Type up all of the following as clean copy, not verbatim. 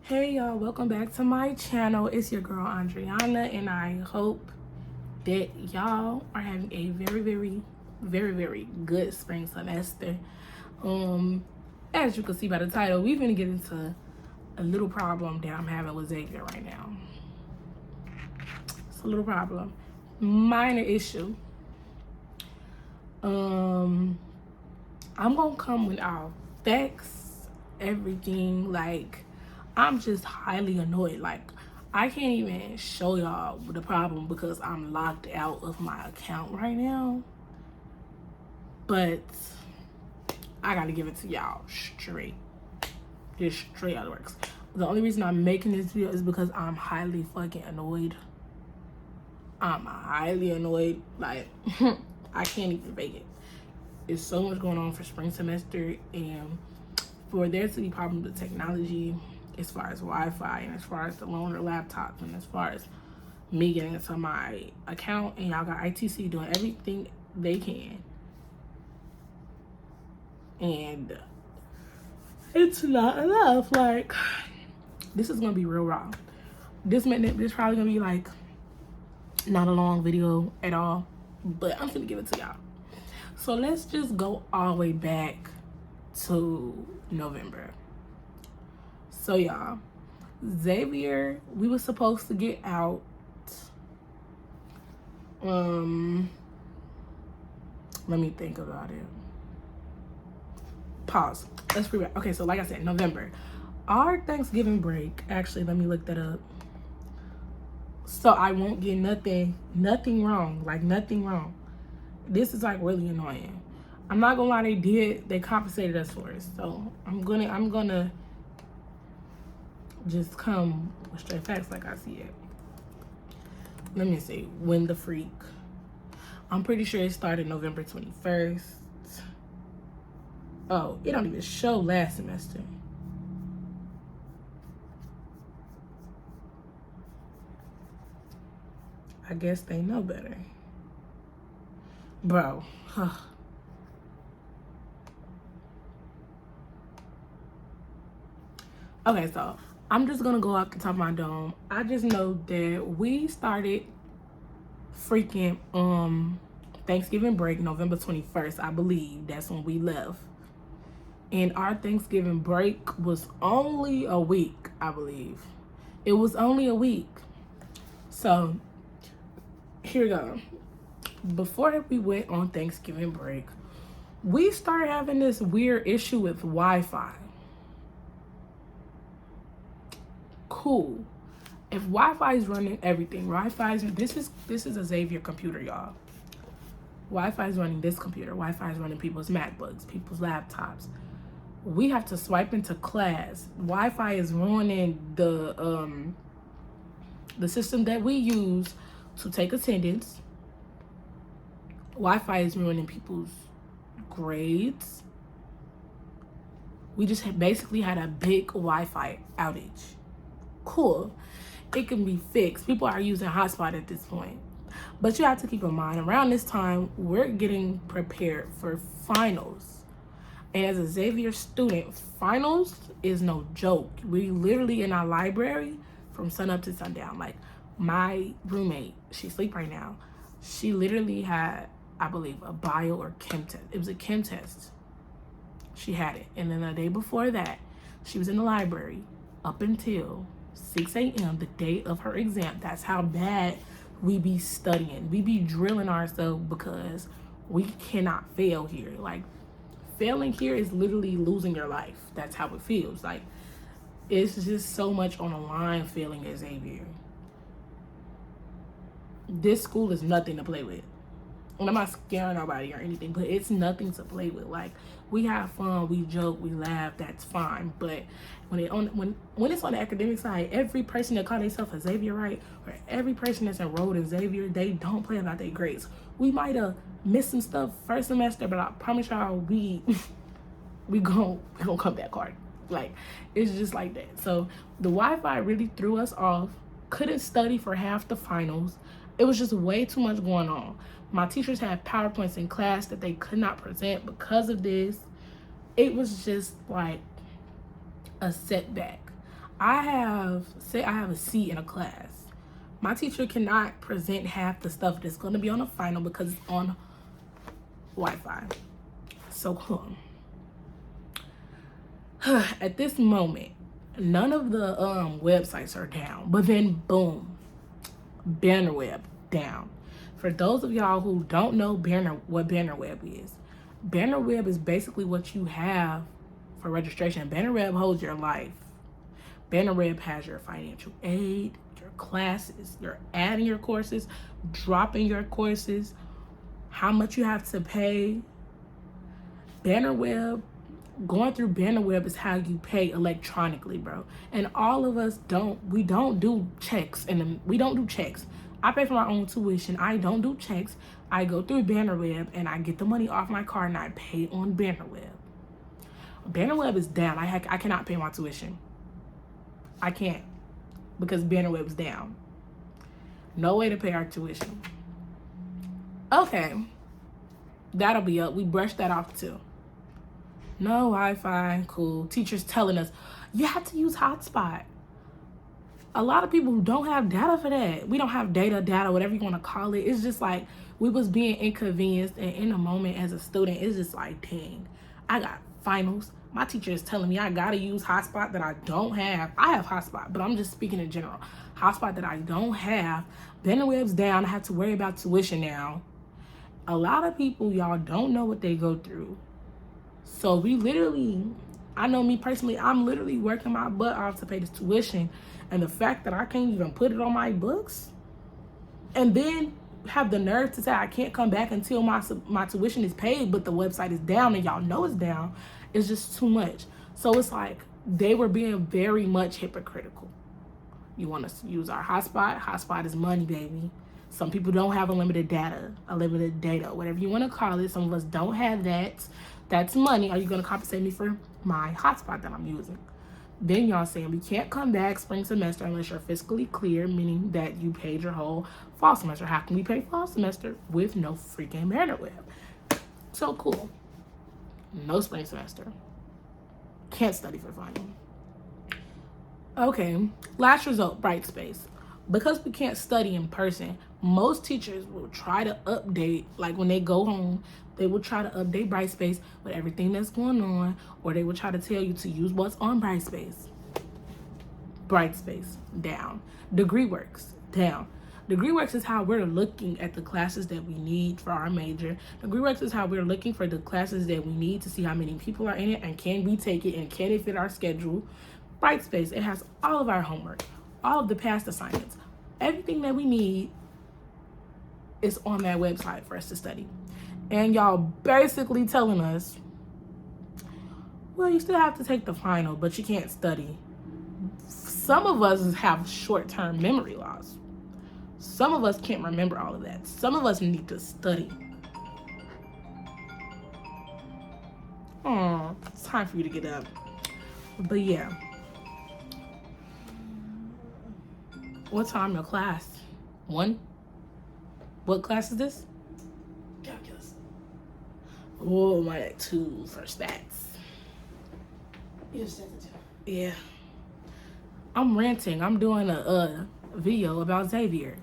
Hey y'all, welcome back to my channel. It's your girl Andriana, and I hope that y'all are having a very good spring semester. As you can see by the title, we're gonna get into a little problem that I'm having with Xavier right now. It's a little problem, minor issue. I'm gonna come with our facts, everything. Like, I'm just highly annoyed. Like, I can't even show y'all the problem because I'm locked out of my account right now. But I gotta give it to y'all straight. Just straight out of works. The only reason I'm making this video is because I'm highly fucking annoyed. I'm highly annoyed. Like, I can't even fake it. There's so much going on for spring semester, and for there to be problems with technology as far as Wi-Fi and as far as the loaner laptops and as far as me getting into my account, and y'all got ITC doing everything they can, and it's not enough. Like, this is gonna be real raw. This probably gonna be like not a long video at all, but I'm gonna give it to y'all. So let's just go all the way back to November. So y'all, Xavier, we were supposed to get out let me think about it. Pause. Let's read back. Okay, so like I said, November. Our Thanksgiving break, actually, let me look that up. So I won't get nothing wrong. Like, nothing wrong. This is like really annoying. I'm not gonna lie, they compensated us for it. So I'm gonna just come with straight facts like I see it. Let me see. When the freak. I'm pretty sure it started November 21st. Oh, it don't even show last semester. I guess they know better. Bro. Okay, so I'm just gonna go off the top of my dome. I just know that we started freaking Thanksgiving break November 21st, I believe. That's when we left. And our Thanksgiving break was only a week, I believe. It was only a week. So here we go. Before we went on Thanksgiving break, we started having this weird issue with Wi-Fi. Cool. If Wi-Fi is running everything, this is a Xavier computer, y'all. Wi-Fi is running this computer. Wi-Fi is running people's MacBooks, people's laptops. We have to swipe into class. Wi-Fi is ruining the system that we use to take attendance. Wi-Fi is ruining people's grades. We just basically had a big Wi-Fi outage. Cool. It can be fixed. People are using hotspot at this point. But you have to keep in mind, around this time, we're getting prepared for finals. And as a Xavier student, finals is no joke. We literally in our library from sun up to sundown. Like, my roommate, she sleep right now. She literally had, I believe, a bio or chem test. It was a chem test. She had it. And then the day before that, she was in the library up until 6 a.m. the day of her exam. That's how bad we be studying. We be drilling ourselves because we cannot fail here. Like, failing here is literally losing your life. That's how it feels. Like, it's just so much on the line failing at Xavier. This school is nothing to play with. And I'm not scaring nobody or anything, but it's nothing to play with. Like, we have fun, we joke, we laugh, that's fine. But when it's on the academic side, every person that call themselves a Xavier, right, or every person that's enrolled in Xavier, they don't play about their grades. We might have missed some stuff first semester, but I promise y'all, we gon' come back hard. Like, it's just like that. So the Wi-Fi really threw us off. Couldn't study for half the finals. It was just way too much going on. My teachers had PowerPoints in class that they could not present because of this. It was just like a setback. say I have a seat in a class. My teacher cannot present half the stuff that's going to be on the final because it's on Wi-Fi. So cool. At this moment, none of the websites are down, but then boom, BannerWeb down. For those of y'all who don't know what BannerWeb is, BannerWeb is basically what you have for registration. BannerWeb holds your life. BannerWeb has your financial aid, your classes, your adding your courses, dropping your courses, how much you have to pay. BannerWeb, going through BannerWeb is how you pay electronically, bro. And all of us we don't do checks, and we don't do checks. I pay for my own tuition. I don't do checks. I go through BannerWeb and I get the money off my card and I pay on BannerWeb. BannerWeb is down. I cannot pay my tuition. I can't, because BannerWeb is down. No way to pay our tuition. Okay, that'll be up. We brushed that off too. No Wi-Fi, cool. Teachers telling us you have to use hotspot. A lot of people who don't have data for that. We don't have data, whatever you want to call it. It's just like we was being inconvenienced, and in a moment as a student, it's just like, dang, I got finals. My teacher is telling me I gotta use hotspot that I don't have. I have hotspot, but I'm just speaking in general. Hotspot that I don't have. BannerWeb's down. I have to worry about tuition now. A lot of people, y'all, don't know what they go through. So we literally, I know me personally, I'm literally working my butt off to pay this tuition. And the fact that I can't even put it on my books and then have the nerve to say I can't come back until my tuition is paid, but the website is down and y'all know it's down, is just too much. So it's like they were being very much hypocritical. You want to use our hotspot? Hotspot is money, baby. Some people don't have unlimited data, whatever you want to call it. Some of us don't have that. That's money. Are you going to compensate me for my hotspot that I'm using? Then y'all saying we can't come back spring semester unless you're fiscally clear, meaning that you paid your whole fall semester. How can we pay fall semester with no freaking BannerWeb? So cool. No spring semester. Can't study for final. Okay, last result, Brightspace. Because we can't study in person, most teachers will try to update, like when they go home, they will try to update Brightspace with everything that's going on, or they will try to tell you to use what's on Brightspace. Brightspace, down. DegreeWorks, down. DegreeWorks is how we're looking at the classes that we need for our major. DegreeWorks is how we're looking for the classes that we need to see how many people are in it and can we take it and can it fit our schedule. Brightspace, it has all of our homework, all of the past assignments. Everything that we need is on that website for us to study. And y'all basically telling us, well, you still have to take the final, but you can't study. Some of us have short-term memory loss. Some of us can't remember all of that. Some of us need to study. Oh, it's time for you to get up. But yeah. What time your class? 1? What class is this? Calculus. Oh, my 2 for stats. You just said it. Yeah. I'm ranting. I'm doing a video about Xavier.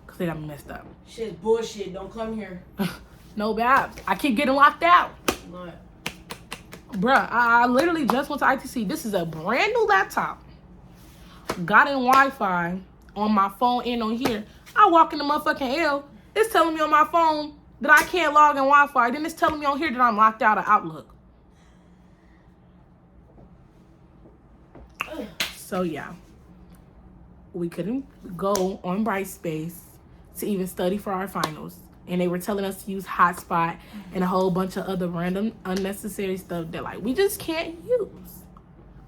Cause they got me messed up. Shit's bullshit. Don't come here. No bad. I keep getting locked out. What? Bruh, I literally just went to ITC. This is a brand new laptop. Got in Wi-Fi on my phone and on here. I walk in the motherfucking L. It's telling me on my phone that I can't log in Wi-Fi. Then it's telling me on here that I'm locked out of Outlook. So yeah, we couldn't go on Brightspace to even study for our finals. And they were telling us to use hotspot and a whole bunch of other random unnecessary stuff that like we just can't use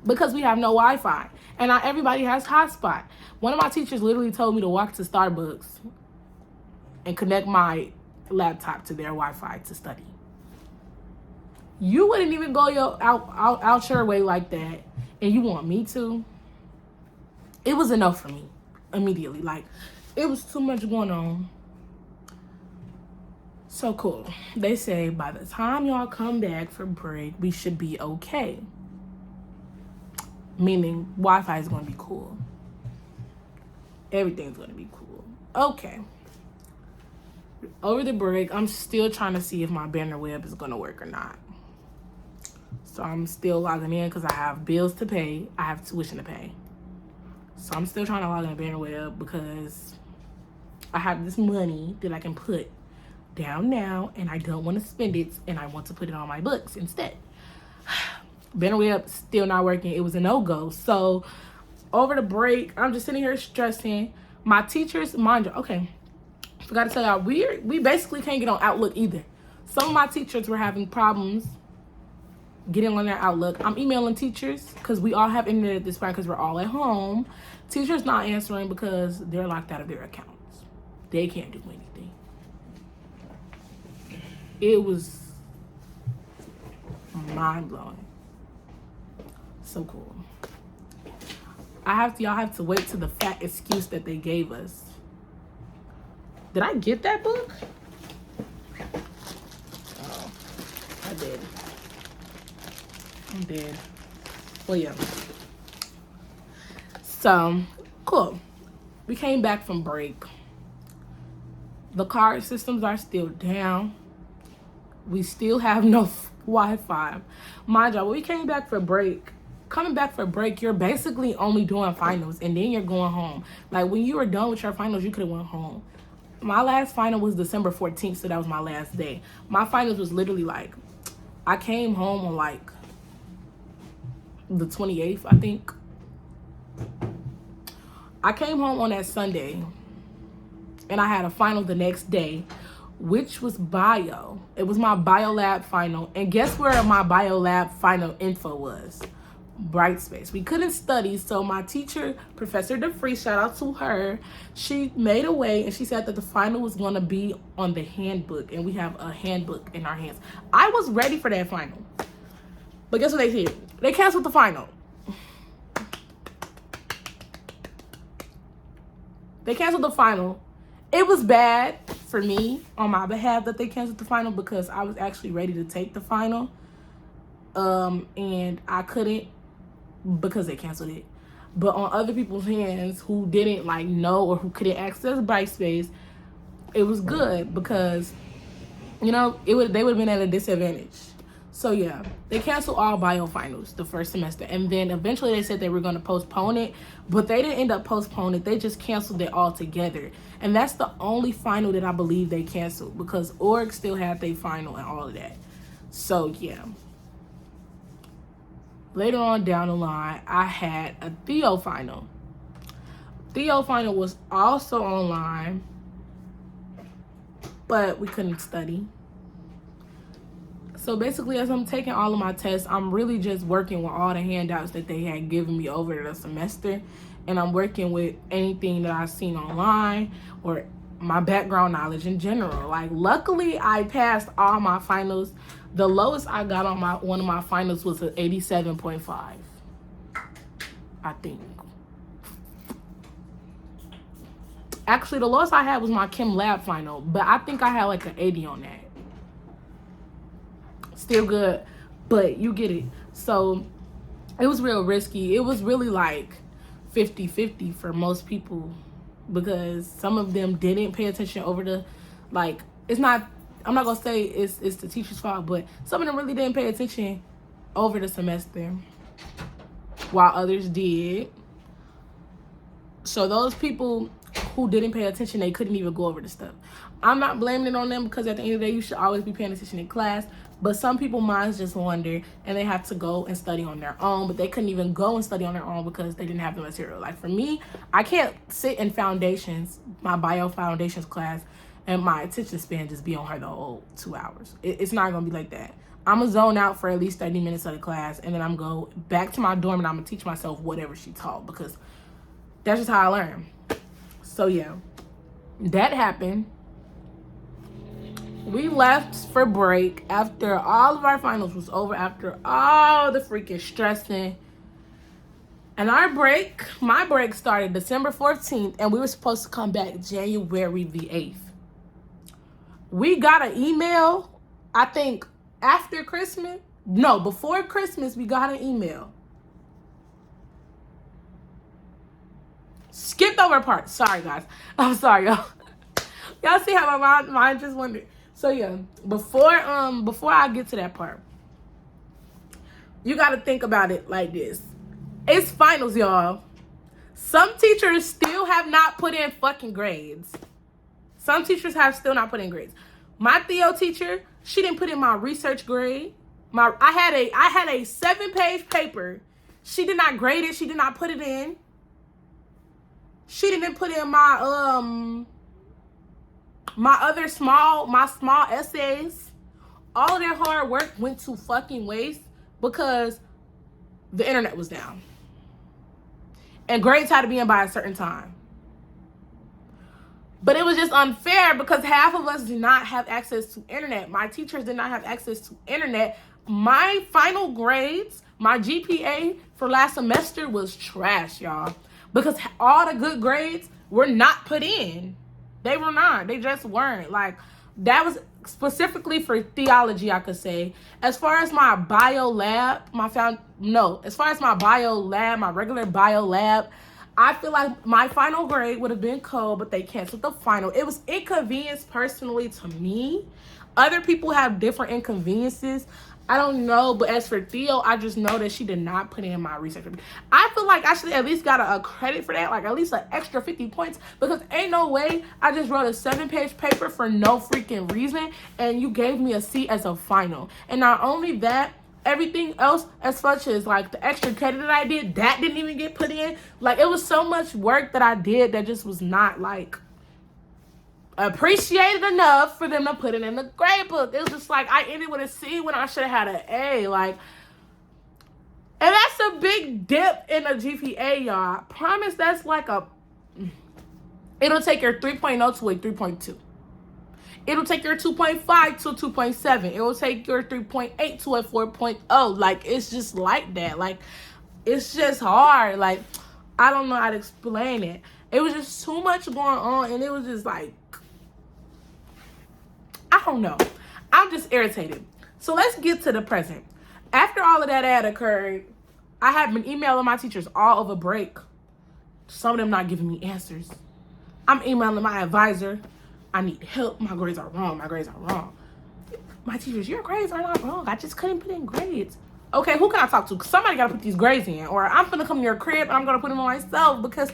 because we have no Wi-Fi. And not everybody has hotspot. One of my teachers literally told me to walk to Starbucks and connect my laptop to their Wi-Fi to study. You wouldn't even go out your way like that, and you want me to? It was enough for me immediately. Like, it was too much going on. So cool. They say by the time y'all come back for break, we should be okay. meaning Wi-Fi is going to be cool. Everything's going to be cool. Okay. Over the break, I'm still trying to see if my banner web is going to work or not. So I'm still logging in because I have bills to pay. I have tuition to pay. So I'm still trying to log in banner web because I have this money that I can put down now and I don't want to spend it and I want to put it on my books instead. Banner web still not working. It was a no-go. So over the break, I'm just sitting here stressing. My teachers, mind you, okay, forgot to tell y'all, we basically can't get on Outlook either. Some of my teachers were having problems getting on their Outlook. I'm emailing teachers because we all have internet at this point because we're all at home. Teachers not answering because they're locked out of their accounts. They can't do anything. It was mind-blowing. So cool. Y'all have to wait to the fat excuse that they gave us. Did I get that book? Oh, I did. I'm dead. Well, yeah. So, cool. We came back from break. The card systems are still down. We still have no Wi-Fi. Mind y'all, when we came back for break, coming back for break, you're basically only doing finals and then you're going home. Like when you were done with your finals, you could have went home. My last final was December 14th, so that was my last day. My finals was literally like, I came home on like the 28th, I think. I came home on that Sunday and I had a final the next day, which was bio. It was my bio lab final. And guess where my bio lab final info was? Brightspace. We couldn't study, so my teacher, Professor DeFree, shout out to her, she made a way and she said that the final was going to be on the handbook, and we have a handbook in our hands. I was ready for that final, but guess what they did? They canceled the final. They canceled the final. It was bad for me on my behalf that they canceled the final because I was actually ready to take the final, and I couldn't because they canceled it. But on other people's hands who didn't like know or who couldn't access Brightspace, it was good because, you know, they would have been at a disadvantage. So yeah, they canceled all bio finals the first semester, and then eventually they said they were going to postpone it, but they didn't end up postponing it. They just canceled it all together, and that's the only final that I believe they canceled because org still had their final and all of that. So yeah. Later on down the line, I had a Theo final. Theo final was also online, but we couldn't study. So basically, as I'm taking all of my tests, I'm really just working with all the handouts that they had given me over the semester. And I'm working with anything that I've seen online or my background knowledge in general. Like, luckily, I passed all my finals. The lowest I got on one of my finals was an 87.5, I think. Actually, the lowest I had was my chem lab final, but I think I had like an 80 on that. Still good, but you get it. So it was real risky. It was really like 50-50 for most people because some of them didn't pay attention over the, like, it's not, I'm not gonna say it's the teacher's fault, but some of them really didn't pay attention over the semester while others did. So those people who didn't pay attention, they couldn't even go over the stuff. I'm not blaming it on them because at the end of the day, you should always be paying attention in class. But some people's minds just wander and they have to go and study on their own, but they couldn't even go and study on their own because they didn't have the material. Like for me, I can't sit in foundations, my bio foundations class, and my attention span just be on her the whole 2 hours. It's not gonna be like that. I'm gonna zone out for at least 30 minutes of the class, and then I'm gonna go back to my dorm and I'm gonna teach myself whatever she taught because that's just how I learn. So yeah, that happened. We left for break after all of our finals was over, after all the freaking stressing. And my break started December 14th, and we were supposed to come back January the 8th. We got an email, I think after Christmas. No, before Christmas, we got an email Skipped over a part. Sorry, guys. I'm sorry, y'all. Y'all see how my mind just wandered. So yeah, before I get to that part, you got to think about it like this. It's finals, y'all. Some teachers still have not put in fucking grades. Some teachers have still not put in grades. My Theo teacher, she didn't put in my research grade. I had a 7-page paper. She did not grade it. She did not put it in. She didn't put in my small essays. All of their hard work went to fucking waste because the internet was down. And grades had to be in by a certain time. But it was just unfair because half of us did not have access to internet. My teachers did not have access to internet. My final grades, my GPA for last semester was trash, y'all. Because all the good grades were not put in. They were not. They just weren't. Like, that was specifically for theology, I could say. As far as my bio lab, my regular bio lab, I feel like my final grade would have been cold, but they canceled the final. It was inconvenience personally to me. Other people have different inconveniences. I don't know, but as for Theo, I just know that she did not put in my research. I feel like I should at least got a credit for that, like at least an extra 50 points, because ain't no way I just wrote a 7-page paper for no freaking reason, and you gave me a C as a final. And not only that, everything else, as such as like the extra credit that I did, that didn't even get put in. Like, it was so much work that I did that just was not like appreciated enough for them to put it in the grade book. It was just like I ended with a C when I should have had an A. Like, and that's a big dip in a GPA, y'all. I promise that's like it'll take your 3.0 to a 3.2. It'll take your 2.5 to a 2.7. It will take your 3.8 to a 4.0. Like, it's just like that. Like, it's just hard. Like, I don't know how to explain it. It was just too much going on, and it was just like, I don't know. I'm just irritated. So let's get to the present. After all of that had occurred, I have been emailing my teachers all over break. Some of them not giving me answers. I'm emailing my advisor. I need help. My grades are wrong. My grades are wrong. My teachers, your grades are not wrong. I just couldn't put in grades. Okay, who can I talk to? Somebody got to put these grades in. Or I'm going to come to your crib and I'm going to put them on myself, because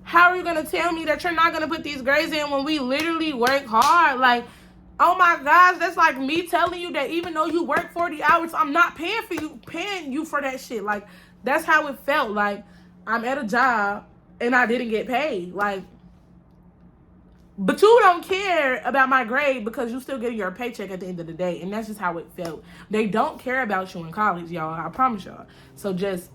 how are you going to tell me that you're not going to put these grades in when we literally work hard? Like, oh my gosh, that's like me telling you that even though you work 40 hours, I'm not paying you for that shit. Like, that's how it felt. Like, I'm at a job and I didn't get paid. Like, but you don't care about my grade because you still getting your paycheck at the end of the day. And that's just how it felt. They don't care about you in college, y'all. I promise y'all. So just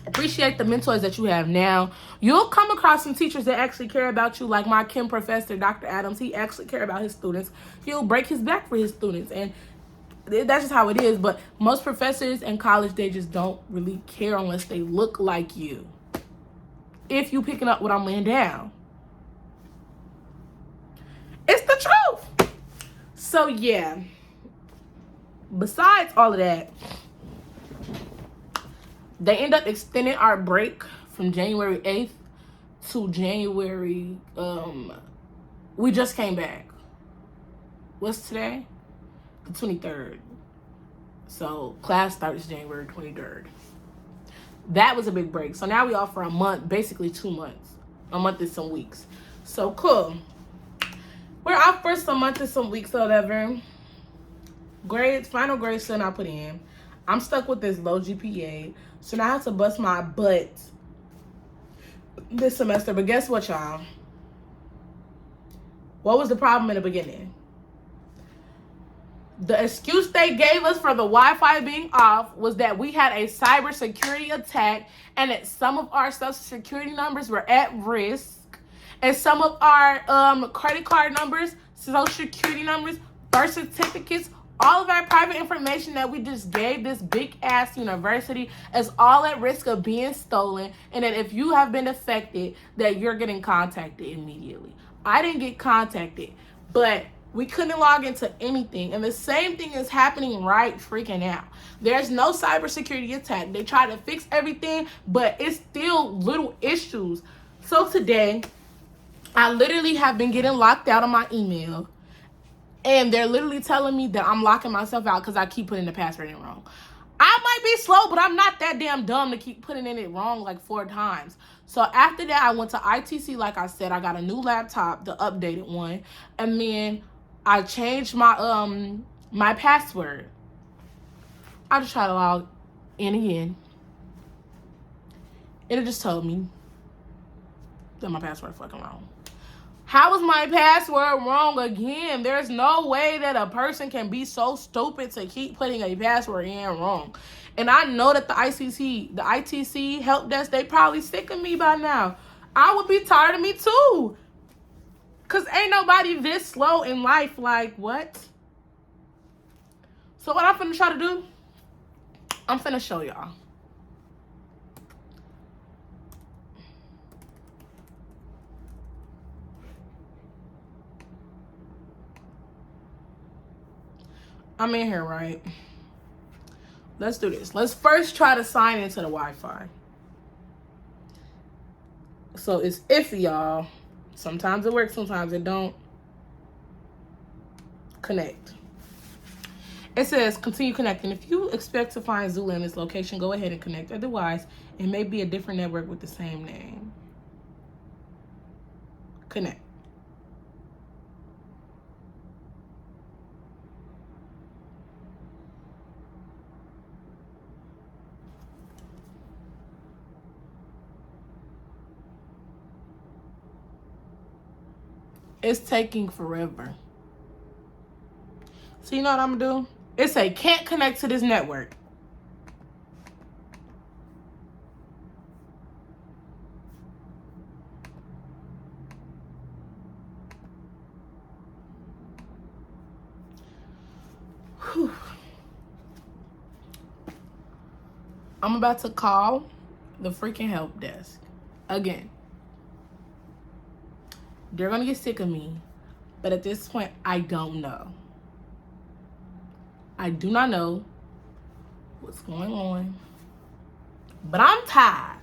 appreciate the mentors that you have now. You'll come across some teachers that actually care about you, like my chem professor, Dr. Adams. He actually cares about his students. He'll break his back for his students. And that's just how it is. But most professors in college, they just don't really care unless they look like you. If you picking up what I'm laying down. It's the truth. So yeah, besides all of that, they end up extending our break from January 8th to January, we just came back. What's today? The 23rd. So class starts January 23rd. That was a big break. So now we off for a month, basically 2 months. A month and some weeks. So cool. We're off for some months and some weeks or whatever. Grades, final grades still not put in. I'm stuck with this low GPA. So now I have to bust my butt this semester. But guess what, y'all? What was the problem in the beginning? The excuse they gave us for the Wi-Fi being off was that we had a cybersecurity attack and that some of our social security numbers were at risk. And some of our credit card numbers, social security numbers, birth certificates, all of our private information that we just gave this big-ass university is all at risk of being stolen. And that if you have been affected, that you're getting contacted immediately. I didn't get contacted, but we couldn't log into anything. And the same thing is happening right freaking now. There's no cybersecurity attack. They try to fix everything, but it's still little issues. So today, I literally have been getting locked out of my email. And they're literally telling me that I'm locking myself out because I keep putting the password in wrong. I might be slow, but I'm not that damn dumb to keep putting in it wrong like 4 times. So after that, I went to ITC, like I said. I got a new laptop, the updated one. And then I changed my my password. I just tried to log in again. And it just told me that my password fucking wrong. How is my password wrong again? There's no way that a person can be so stupid to keep putting a password in wrong. And I know that the ITC help desk, they probably sick of me by now. I would be tired of me too. Cause ain't nobody this slow in life. Like, what? So what I'm finna try to do, I'm finna show y'all. I'm in here, right? Let's do this. Let's first try to sign into the Wi-Fi. So it's iffy, y'all. Sometimes it works, sometimes it don't. Connect. It says continue connecting. If you expect to find Zula in this location, go ahead and connect. Otherwise, it may be a different network with the same name. Connect. It's taking forever. So you know what I'm gonna do? It say can't connect to this network. Whew. I'm about to call the freaking help desk again. They're gonna get sick of me, but at this point, I don't know. I do not know what's going on, but I'm tired,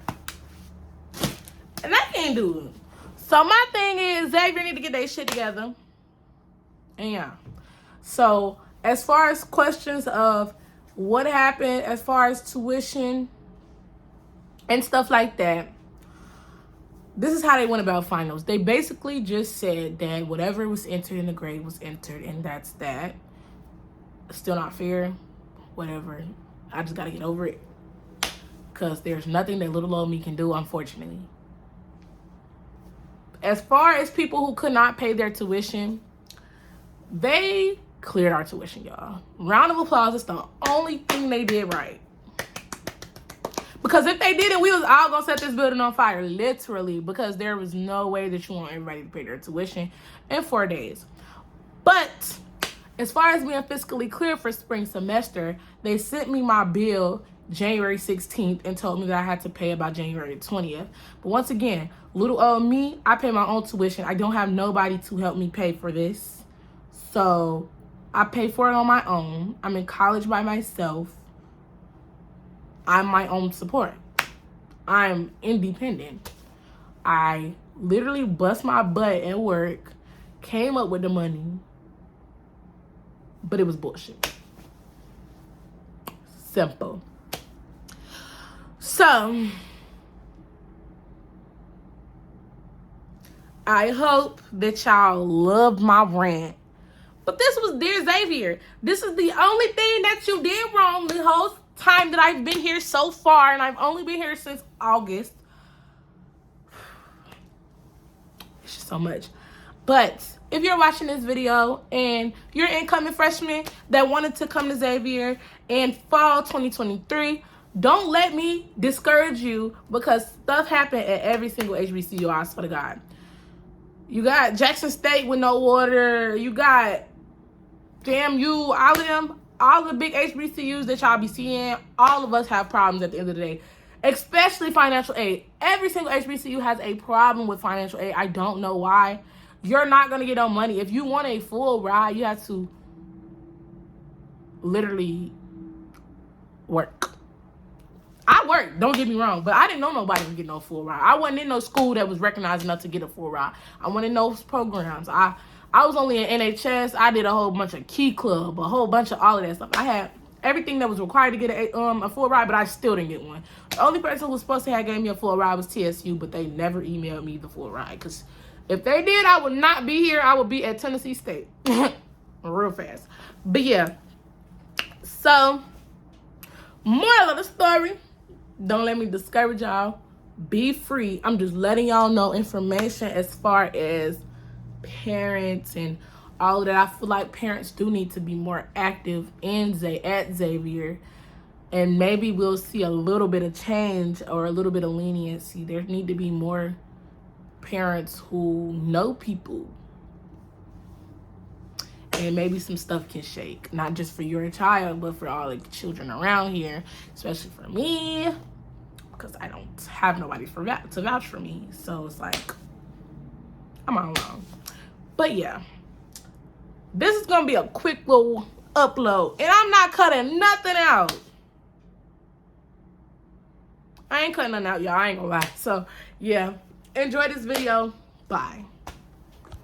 and I can't do it. So my thing is, Xavier need to get their shit together, and yeah. So as far as questions of what happened, as far as tuition and stuff like that, this is how they went about finals. They basically just said that whatever was entered in the grade was entered, and that's that. Still not fair. Whatever. I just gotta get over it. Because there's nothing that little old me can do, unfortunately. As far as people who could not pay their tuition, they cleared our tuition, y'all. Round of applause. It's the only thing they did right. Because if they didn't, we was all gonna set this building on fire, literally, because there was no way that you want everybody to pay their tuition in 4 days. But as far as being fiscally clear for spring semester, they sent me my bill January 16th and told me that I had to pay about January 20th. But once again, little old me, I pay my own tuition. I don't have nobody to help me pay for this. So I pay for it on my own. I'm in college by myself. I'm my own support. I'm independent. I literally bust my butt at work, came up with the money, but it was bullshit. Simple. So, I hope that y'all loved my rant. But this was Dear Xavier. This is the only thing that you did wrong the whole time that I've been here so far, and I've only been here since August. It's just so much. But if you're watching this video and you're an incoming freshman that wanted to come to Xavier in fall 2023, don't let me discourage you, because stuff happened at every single HBCU, I swear to God. You got Jackson State with no water. You got FAMU, all of them, all the big HBCUs that y'all be seeing. All of us have problems at the end of the day, especially financial aid. Every single HBCU has a problem with financial aid. I don't know why. You're not going to get no money. If you want a full ride, you have to literally work. I worked, don't get me wrong, but I didn't know nobody would get no full ride. I wasn't in no school that was recognized enough to get a full ride. I wasn't in those programs. I was only in NHS. I did a whole bunch of Key Club, a whole bunch of all of that stuff. I had everything that was required to get a full ride, but I still didn't get one. The only person who was supposed to have gave me a full ride was TSU, but they never emailed me the full ride. Because if they did, I would not be here. I would be at Tennessee State. Real fast. But yeah. So, moral of the story. Don't let me discourage y'all. Be free. I'm just letting y'all know information as far as parents and all of that. I feel like parents do need to be more active at Xavier. And maybe we'll see a little bit of change or a little bit of leniency. There need to be more parents who know people. And maybe some stuff can shake. Not just for your child, but for all the children around here. Especially for me. Because I don't have nobody to vouch for me. So it's like, I'm all alone. But yeah. This is going to be a quick little upload. And I'm not cutting nothing out. I ain't cutting nothing out, y'all. I ain't going to lie. So, yeah. Enjoy this video. Bye.